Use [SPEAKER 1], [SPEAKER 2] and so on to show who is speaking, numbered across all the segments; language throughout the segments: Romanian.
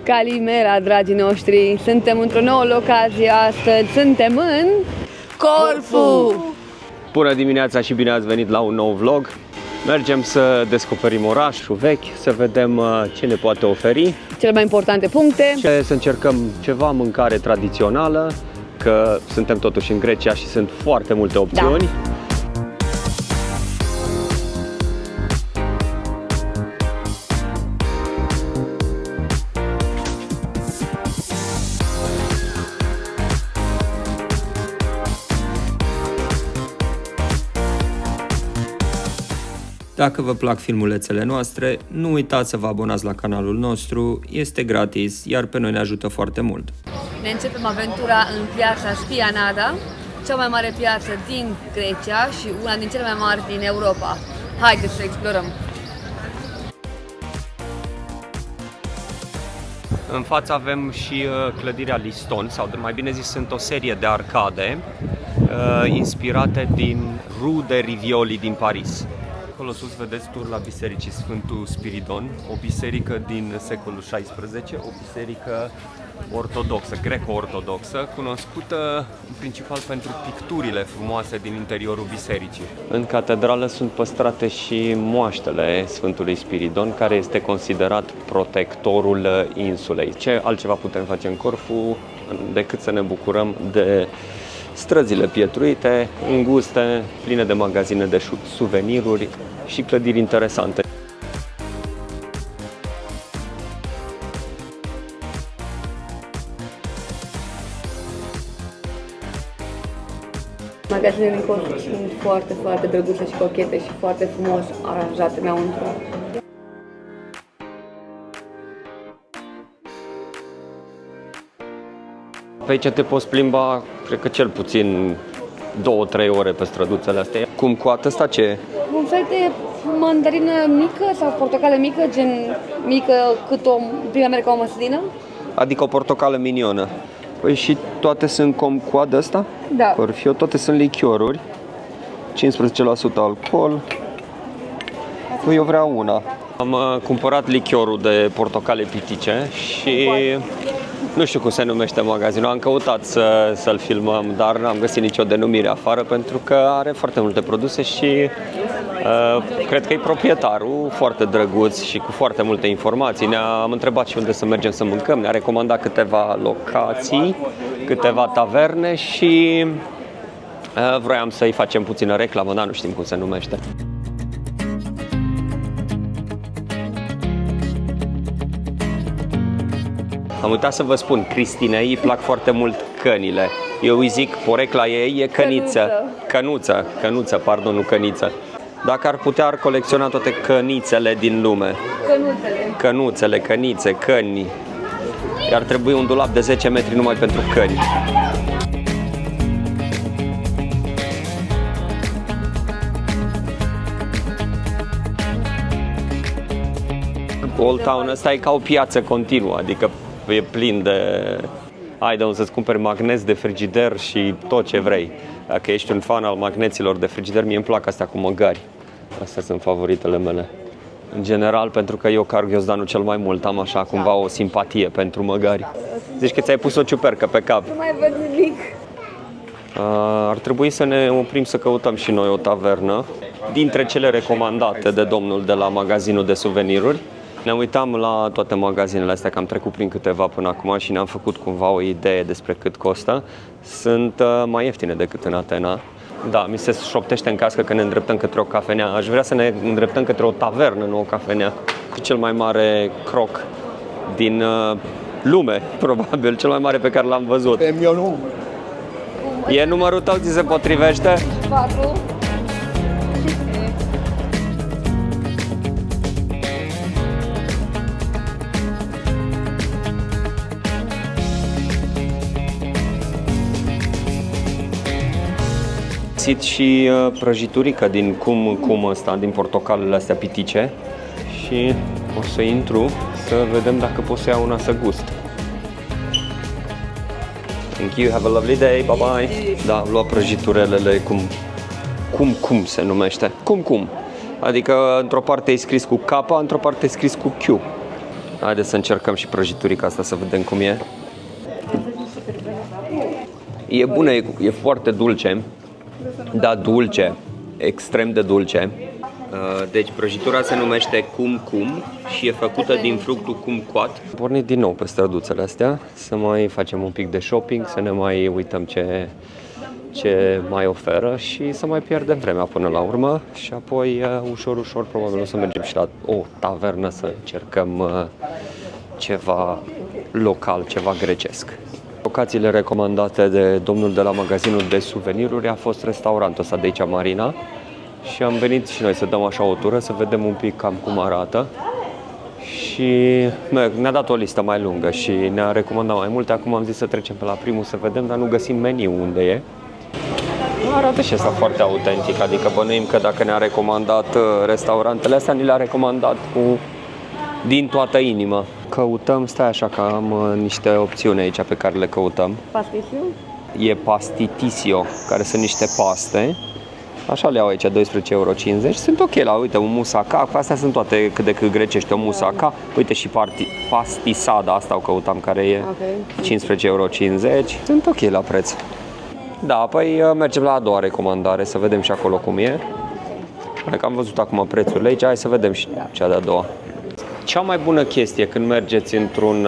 [SPEAKER 1] Calimera, dragii noștri! Suntem într-o nouă locație astăzi, suntem în Corfu!
[SPEAKER 2] Bună dimineața și bine ați venit la un nou vlog. Mergem să descoperim orașul vechi, să vedem ce ne poate oferi.
[SPEAKER 1] Cele mai importante puncte.
[SPEAKER 2] Să încercăm ceva mâncare tradițională, că suntem totuși în Grecia și sunt foarte multe opțiuni. Da.
[SPEAKER 3] Dacă vă plac filmulețele noastre, nu uitați să vă abonați la canalul nostru, este gratis, iar pe noi ne ajută foarte mult.
[SPEAKER 1] Ne începem aventura în piața Spianada, cea mai mare piață din Grecia și una din cele mai mari din Europa. Haideți să explorăm!
[SPEAKER 2] În față avem și clădirea Liston, sau mai bine zis sunt o serie de arcade inspirate din Rue de Rivoli din Paris. Acolo sus vedeți tur la Bisericii Sfântul Spiridon, o biserică din secolul XVI, o biserică ortodoxă, greco-ortodoxă, cunoscută în principal pentru picturile frumoase din interiorul bisericii. În catedrală sunt păstrate și moaștele Sfântului Spiridon, care este considerat protectorul insulei. Ce altceva putem face în Corfu decât să ne bucurăm de străzile pietruite, înguste, pline de magazine de suveniruri și clădiri interesante.
[SPEAKER 1] Magazinele din Corfu sunt foarte, foarte drăguțe și cochete și foarte frumos aranjate înăuntru.
[SPEAKER 2] Pe aici te poți plimba, cred că cel puțin 2-3 ore pe străduțele astea. Cum coată asta ce e?
[SPEAKER 1] Un fel de mandarină mică sau portocală mică, gen mică cât o prima mea ca o măslină.
[SPEAKER 2] Adică o portocală minionă. Păi și toate sunt coadă asta?
[SPEAKER 1] Da.
[SPEAKER 2] Corfio, toate sunt lichioruri. 15% alcool. Păi eu vreau una. Am cumpărat lichiorul de portocale pitice și nu știu cum se numește magazinul. Am căutat să-l filmăm, dar n-am găsit nicio denumire afară pentru că are foarte multe produse și cred că e proprietarul foarte drăguț și cu foarte multe informații. Ne-am întrebat și unde să mergem să mâncăm, ne-a recomandat câteva locații, câteva taverne și vroiam să-i facem puțină reclamă, dar nu știm cum se numește. Am uitat să vă spun, Cristinei îi plac foarte mult cănile. Eu îi zic, porecla ei e căniță. Cănuță, pardon, nu căniță. Dacă ar putea, ar colecționa toate cănițele din lume. Cănuțele, cănițe, căni. Ar trebui un dulap de 10 metri numai pentru căni. Old Town ăsta e ca o piață continuă, adică e plin de... Ai de unde să-ți cumperi magneți de frigider și tot ce vrei. Dacă ești un fan al magneților de frigider, mie îmi plac astea cu măgari. Astea sunt favoritele mele. În general, pentru că eu car ghiozdanul cel mai mult, am așa cumva o simpatie pentru măgari. Zici că ți-ai pus o ciupercă pe cap.
[SPEAKER 1] Nu mai văd nimic.
[SPEAKER 2] Ar trebui să ne oprim să căutăm și noi o tavernă dintre cele recomandate de domnul de la magazinul de suveniruri. Ne uitam la toate magazinele astea, că am trecut prin câteva până acum și ne-am făcut cumva o idee despre cât costă. Sunt mai ieftine decât în Atena. Da, mi se șoptește în cască că ne îndreptăm către o cafenea. Aș vrea să ne îndreptăm către o tavernă, nu o cafenea. Cu cel mai mare croc din lume, probabil, cel mai mare pe care l-am văzut. E numărul tău, ți se potrivește?
[SPEAKER 1] 4.
[SPEAKER 2] Și prăjiturică din cum ăsta, din portocalele astea pitice și o să intru să vedem dacă pot să iau una să gust. Thank you, have a lovely day, bye bye. Da, am luat prăjiturelele cum se numește? Cum. Adică într-o parte e scris cu K, într-o parte e scris cu Q. Haideți să încercăm și prăjiturica asta să vedem cum e. E bună, e foarte dulce. Da, dulce, extrem de dulce. Deci prăjitura se numește cum și e făcută din fructul kumquat. Pornit din nou pe străduțele astea, să mai facem un pic de shopping, să ne mai uităm ce mai oferă și să mai pierdem vremea până la urmă și apoi ușor probabil o să mergem și la o tavernă să încercăm ceva local, ceva grecesc. Locațiile recomandate de domnul de la magazinul de suveniruri a fost restaurantul ăsta de aici, Marina, și am venit și noi să dăm așa o tură, să vedem un pic cam cum arată și ne-a dat o listă mai lungă și ne-a recomandat mai multe. Acum am zis să trecem pe la primul să vedem, dar nu găsim meniu unde e. Arată și asta foarte autentic, adică bănuim că dacă ne-a recomandat restaurantele astea, ni le-a recomandat din toată inima. Căutăm, stai așa că am niște opțiuni aici pe care le căutăm.
[SPEAKER 1] Pastisio?
[SPEAKER 2] E pastitisio, care sunt niște paste. Așa le au aici, 12,50 €. Sunt ok la, uite, un moussaka, astea sunt toate cât de cât grecești, o moussaka. Uite și pastisada, asta o căutam, care e 15,50 €. Sunt ok la preț. Da, apoi mergem la a doua recomandare, să vedem și acolo cum e. Dacă am văzut acum prețurile aici, hai să vedem și cea de-a doua. Cea mai bună chestie când mergeți într-un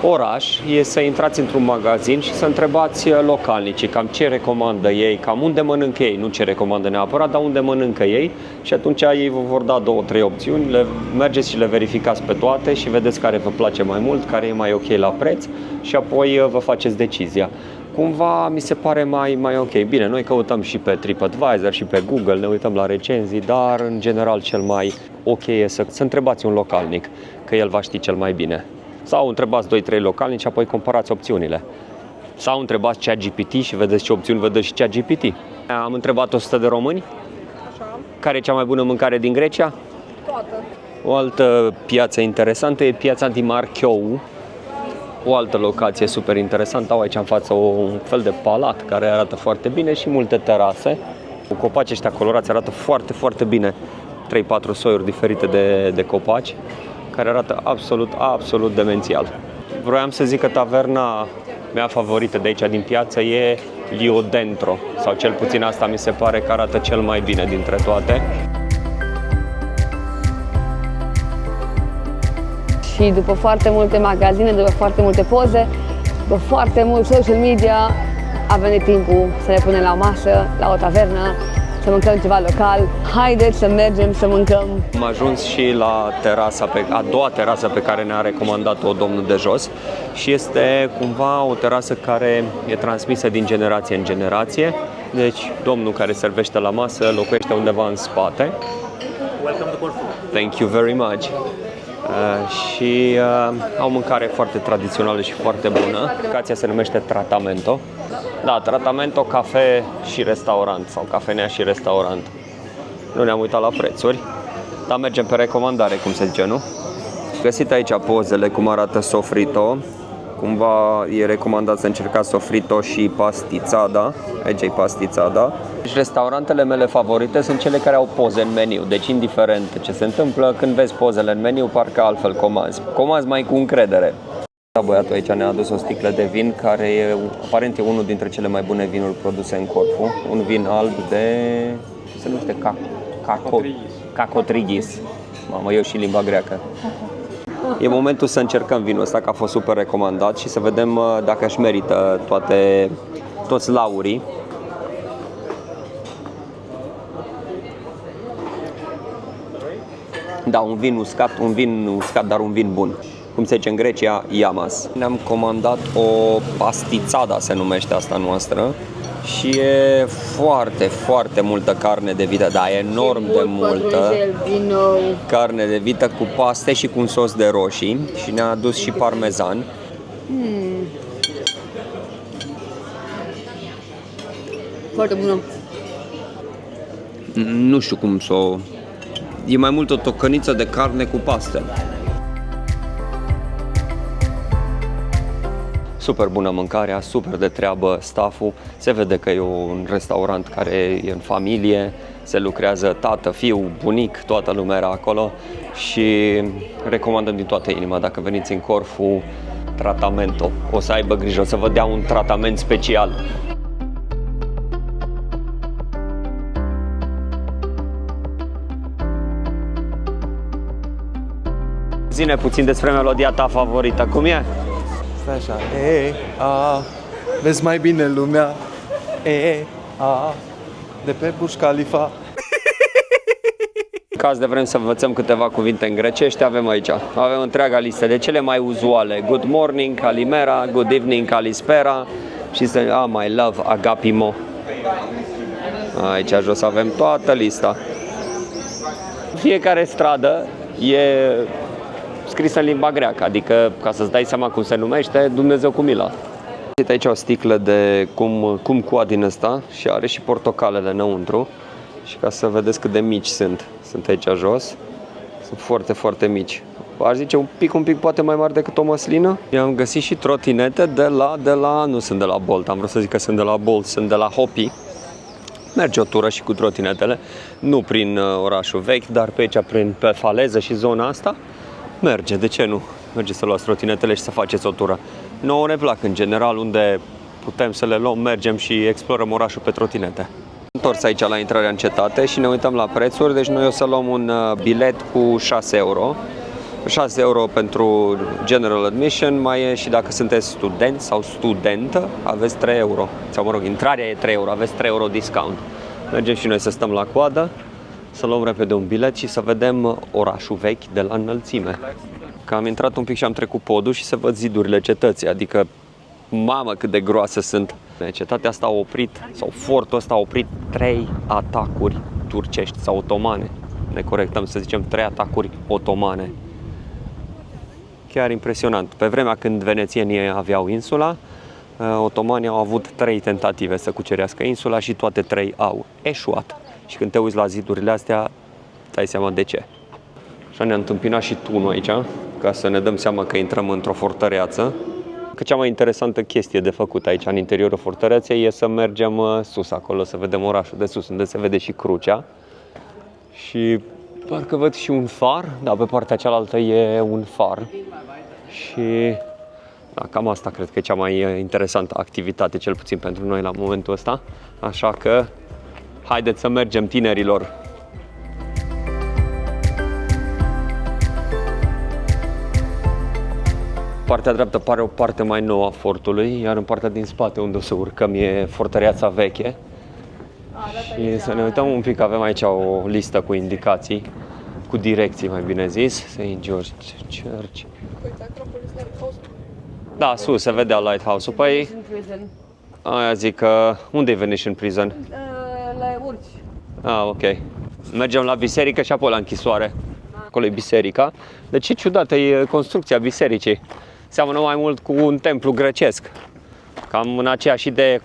[SPEAKER 2] oraș e să intrați într-un magazin și să întrebați localnicii cam ce recomandă ei, cam unde mănâncă ei, nu ce recomandă neapărat, dar unde mănâncă ei, și atunci ei vă vor da 2-3 opțiuni, mergeți și le verificați pe toate și vedeți care vă place mai mult, care e mai ok la preț și apoi vă faceți decizia. Cumva mi se pare mai ok. Bine, noi căutăm și pe TripAdvisor și pe Google, ne uităm la recenzii, dar în general cel mai ok e să întrebați un localnic, că el va ști cel mai bine. Sau întrebați 2-3 localnici și apoi comparați opțiunile. Sau întrebați ChatGPT și vedeți ce opțiuni vă dă și ChatGPT. Am întrebat 100 de români.
[SPEAKER 1] Așa.
[SPEAKER 2] Care e cea mai bună mâncare din Grecia?
[SPEAKER 1] Toată.
[SPEAKER 2] O altă piață interesantă e piața din Marchiou. O altă locație super interesantă. Au aici în față un fel de palat care arată foarte bine și multe terase. Cu copacii ăștia colorați arată foarte, foarte bine. 3-4 soiuri diferite de copaci care arată absolut demențial. Vroiam să zic că taverna mea favorită de aici din piață e Lio Dentro, sau cel puțin asta mi se pare că arată cel mai bine dintre toate.
[SPEAKER 1] Și după foarte multe magazine, după foarte multe poze, după foarte mult social media, a venit timpul să ne punem la o masă, la o tavernă, să mâncăm ceva local. Haideți să mergem să mâncăm.
[SPEAKER 2] Am ajuns și la a doua terasă pe care ne-a recomandat-o domnul de jos și este cumva o terasă care e transmisă din generație în generație. Deci domnul care servește la masă locuiește undeva în spate.
[SPEAKER 4] Welcome to Corfu.
[SPEAKER 2] Thank you very much. Și au mâncare foarte tradițională și foarte bună. Locația se numește Tratamento. Da, Tratamento, cafe și restaurant, sau cafenea și restaurant. Nu ne-am uitat la prețuri, dar mergem pe recomandare, cum se zice, nu? Găsit aici pozele cum arată sofrito. Cumva e recomandat să încercați sofrito și pastizada. Aici e pastizada. Deci restaurantele mele favorite sunt cele care au poze în meniu. Deci indiferent ce se întâmplă, când vezi pozele în meniu, parcă altfel comanzi. Comanzi mai cu încredere. Băiatul aici ne-a adus o sticlă de vin care e, aparent e unul dintre cele mai bune vinuri produse în Corfu. Un vin alb de... se numește Cacotrigis. Mamă, eu și limba greacă. E momentul să încercăm vinul ăsta, că a fost super recomandat și să vedem dacă își merită toți laurii. Da, un vin uscat, dar un vin bun. Cum se zice în Grecia, Iamas. Ne-am comandat o pastizada, se numește asta noastră. Și e foarte multă carne de vită, da, enorm de multă carne de vită cu paste și cu un sos de roșii și ne-a adus și parmezan.
[SPEAKER 1] Foarte bună.
[SPEAKER 2] Nu știu cum să o... E mai mult o tocăniță de carne cu paste. Super bună mâncarea, super de treabă stafful, se vede că e un restaurant care e în familie, Se lucrează tată, fiu, bunic, toată lumea era acolo și recomandăm din toată inima, dacă veniți în Corfu, tratamentul. O să aibă grijă, o să vă dea un tratament special. Zi-ne puțin despre melodia ta favorită, cum e?
[SPEAKER 5] Stai așa, vezi mai bine lumea, de pe Burj Khalifa.
[SPEAKER 2] În caz de vrem să învățăm câteva cuvinte în grecește, avem aici. Avem întreaga listă de cele mai uzuale. Good morning, kalimera, good evening, kalispera și my love, agapimo. Aici jos avem toată lista. Fiecare stradă e scrisă în limba greacă, adică ca să-ți dai seama cum se numește, Dumnezeu cu mila. Uite aici o sticlă de cum cua din ăsta și are și portocalele înăuntru. Și ca să vedeți cât de mici sunt aici jos. Sunt foarte, foarte mici. Aș zice un pic poate mai mari decât o măslină. I-am găsit și trotinete de la, nu sunt de la Bolt, am vrut să zic că sunt de la Bolt, sunt de la Hopi. Merge o tură și cu trotinetele, nu prin orașul vechi, dar pe aici, pe faleză și zona asta, merge, de ce nu? Merge să luați trotinetele și să faceți o tură. Nouă ne plac în general, unde putem să le luăm, mergem și explorăm orașul pe trotinete. Întors aici la intrarea în cetate și ne uităm la prețuri, deci noi o să luăm un bilet cu 6 euro. 6 euro pentru general admission, mai e și dacă sunteți student sau studentă, aveți 3 euro. Sau mă rog, intrarea e 3 euro, aveți 3 euro discount. Mergem și noi să stăm la coadă, să luăm repede un bilet și să vedem orașul vechi de la înălțime. Că am intrat un pic și am trecut podul și să văd zidurile cetății, adică mamă cât de groase sunt. Cetatea asta a oprit, sau fortul ăsta a oprit 3 atacuri turcești sau otomane. Ne corectăm să zicem 3 atacuri otomane. Chiar impresionant. Pe vremea când venețienii aveau insula, otomanii au avut 3 tentative să cucerească insula și toate 3 au eșuat. Și când te uiți la zidurile astea, dai seama de ce. Așa ne-a întâmpinat și tunul aici, ca să ne dăm seama că intrăm într-o fortăreață. Că cea mai interesantă chestie de făcut aici, în interiorul fortăreței, e să mergem sus acolo, să vedem orașul de sus, unde se vede și crucea. Și parcă văd și un far, da, pe partea cealaltă e un far. Și da, cam asta cred că e cea mai interesantă activitate, cel puțin pentru noi la momentul ăsta. Așa că haideți să mergem, tinerilor! Partea dreaptă pare o parte mai nouă a fortului, iar în partea din spate unde o să urcăm e fortăreața veche. Și să ne uităm un pic, avem aici o listă cu indicații, cu direcții mai bine zis. St. George Church. Da, sus se vedea Lighthouse-ul. Păi, aia zic că, unde e Venetian Prison?
[SPEAKER 1] La urci.
[SPEAKER 2] Ah, ok. Mergem la biserică și apoi la închisoare. Acolo e biserica. Deci ce ciudată e construcția bisericii. Seamănă mai mult cu un templu grecesc. Cam în aceeași de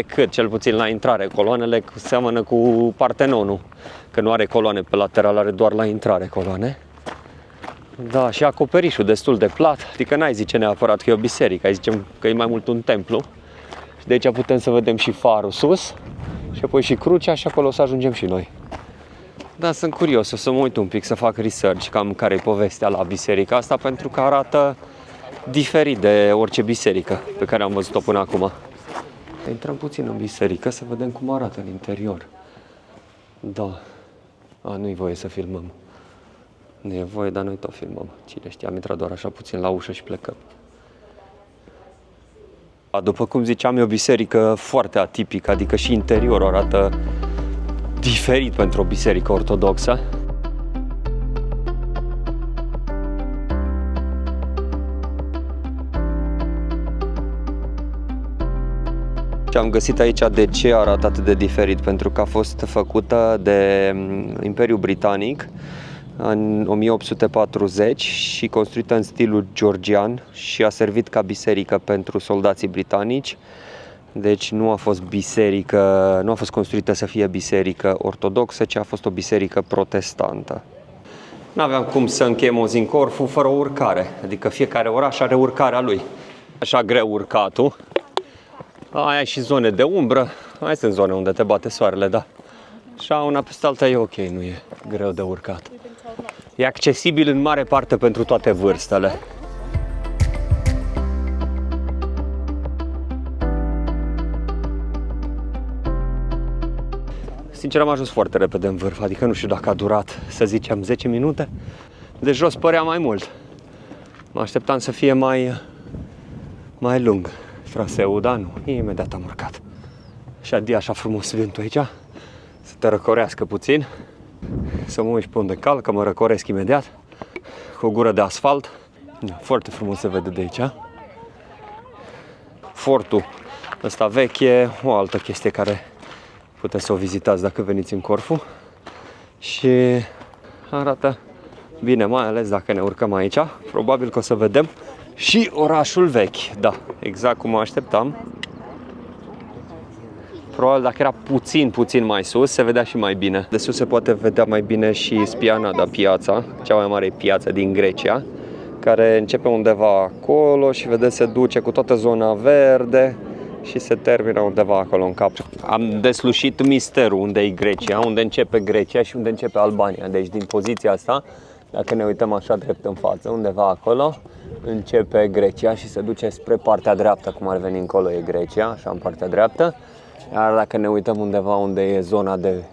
[SPEAKER 2] cât, cel puțin la intrare. Coloanele seamănă cu Partenonul. Că nu are coloane pe lateral, are doar la intrare coloane. Da, și acoperișul destul de plat. Adică n-ai zice neapărat că e o biserică, ai zice că e mai mult un templu. Și de aici putem să vedem și farul sus. Și apoi și crucea și acolo o să ajungem și noi. Da, sunt curios, o să mă uit un pic să fac research cam care e povestea la biserica asta, pentru că arată diferit de orice biserică pe care am văzut-o până acum. Intrăm puțin în biserică să vedem cum arată în interior. Da. Nu-i voie să filmăm. Nu e voie, dar noi tot filmăm. Cine știe, am intrat doar așa puțin la ușă și plecăm. După cum ziceam, e o biserică foarte atipică, adică și interiorul arată diferit pentru o biserică ortodoxă. Ce am găsit aici de ce arată atât de diferit, pentru că a fost făcută de Imperiul Britanic în 1840 și construită în stilul georgian și a servit ca biserică pentru soldații britanici. Deci nu a fost biserică, nu a fost construită să fie biserică ortodoxă, ci a fost o biserică protestantă. Nu aveam cum să încheiem o zi în Corfu fără o urcare, adică fiecare oraș are urcarea lui. Așa greu urcatul. Aia și zone de umbră, mai sunt zone unde te bate soarele, da. Așa, una peste alta e ok, nu e greu de urcat. E accesibil în mare parte pentru toate vârstele. Sincer, am ajuns foarte repede în vârf, adică nu știu dacă a durat, să zicem, 10 minute. De jos părea mai mult. Mă așteptam să fie mai lung traseul, dar nu, imediat am urcat. Și adia așa frumos vântul aici, să te răcorească puțin, să mă uit pe unde calc, că mă răcoresc imediat, cu o gură de asfalt. Foarte frumos se vede de aici. Fortul ăsta vechi e o altă chestie care puteți să o vizitați dacă veniți în Corfu și arată bine, mai ales dacă ne urcăm aici. Probabil că o să vedem și orașul vechi, da, exact cum mă așteptam. Probabil dacă era puțin mai sus, se vedea și mai bine. De sus se poate vedea mai bine și Spianada, piața, cea mai mare piață din Grecia, care începe undeva acolo și vedeți se duce cu toată zona verde și se termină undeva acolo în cap. Am deslușit misterul unde e Grecia, unde începe Grecia și unde începe Albania. Deci din poziția asta, dacă ne uităm așa drept în față, undeva acolo, începe Grecia și se duce spre partea dreaptă, cum ar veni încolo e Grecia, așa în partea dreaptă. Iar dacă ne uităm undeva unde e zona de,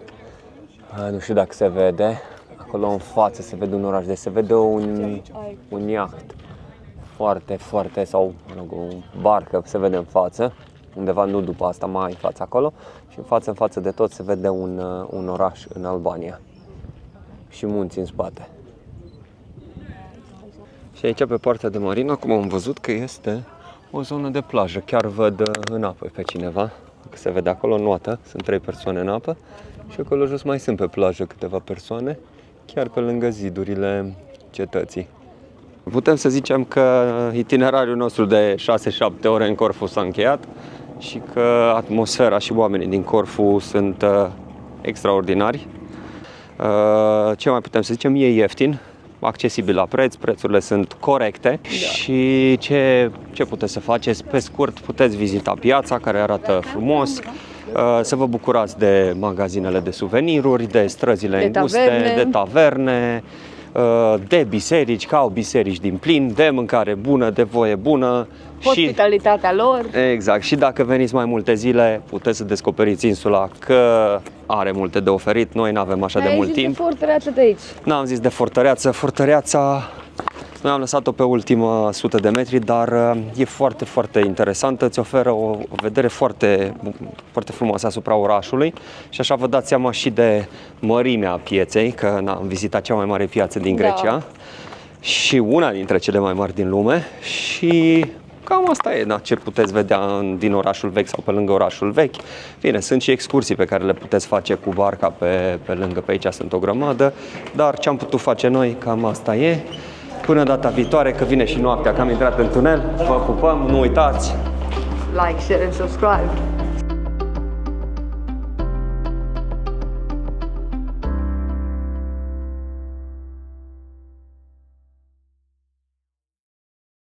[SPEAKER 2] nu știu dacă se vede, acolo în față se vede un oraș, deci se vede un iaht foarte, sau o barcă se vede în față, undeva nu după asta, mai în față acolo, și în față de tot se vede un oraș în Albania și munți în spate. Și aici pe partea de marină, acum am văzut că este o zonă de plajă, chiar văd în apă pe cineva, că se vede acolo notă, sunt 3 persoane în apă și acolo jos mai sunt pe plajă câteva persoane, chiar pe lângă zidurile cetății. Putem să zicem că itinerariul nostru de 6-7 ore în Corfu s-a încheiat și că atmosfera și oamenii din Corfu sunt extraordinari. Ce mai putem să zicem? E ieftin, accesibil la preț, prețurile sunt corecte și ce puteți să faceți? Pe scurt, puteți vizita piața care arată frumos, să vă bucurați de magazinele de suveniruri, de străzile înguste, de taverne, de biserici, că au biserici din plin, de mâncare bună, de voie bună.
[SPEAKER 1] Hospitalitatea lor.
[SPEAKER 2] Exact. Și dacă veniți mai multe zile, puteți să descoperiți insula, că are multe de oferit. Noi nu avem așa de mult timp.
[SPEAKER 1] De fortăreață de aici.
[SPEAKER 2] N-am zis de fortăreață. Fortăreața, noi am lăsat-o pe ultima 100 de metri, dar e foarte interesantă. Îți oferă o vedere foarte frumoasă asupra orașului și așa vă dați seama și de mărimea pieței, că am vizitat cea mai mare piață din Grecia și una dintre cele mai mari din lume și cam asta e, ce puteți vedea din orașul vechi sau pe lângă orașul vechi. Bine, sunt și excursii pe care le puteți face cu barca pe lângă, pe aici sunt o grămadă, dar ce am putut face noi, cam asta e. Până data viitoare, că vine și noaptea, că am intrat în tunel, vă pupăm, nu uitați!
[SPEAKER 1] Like, share and subscribe.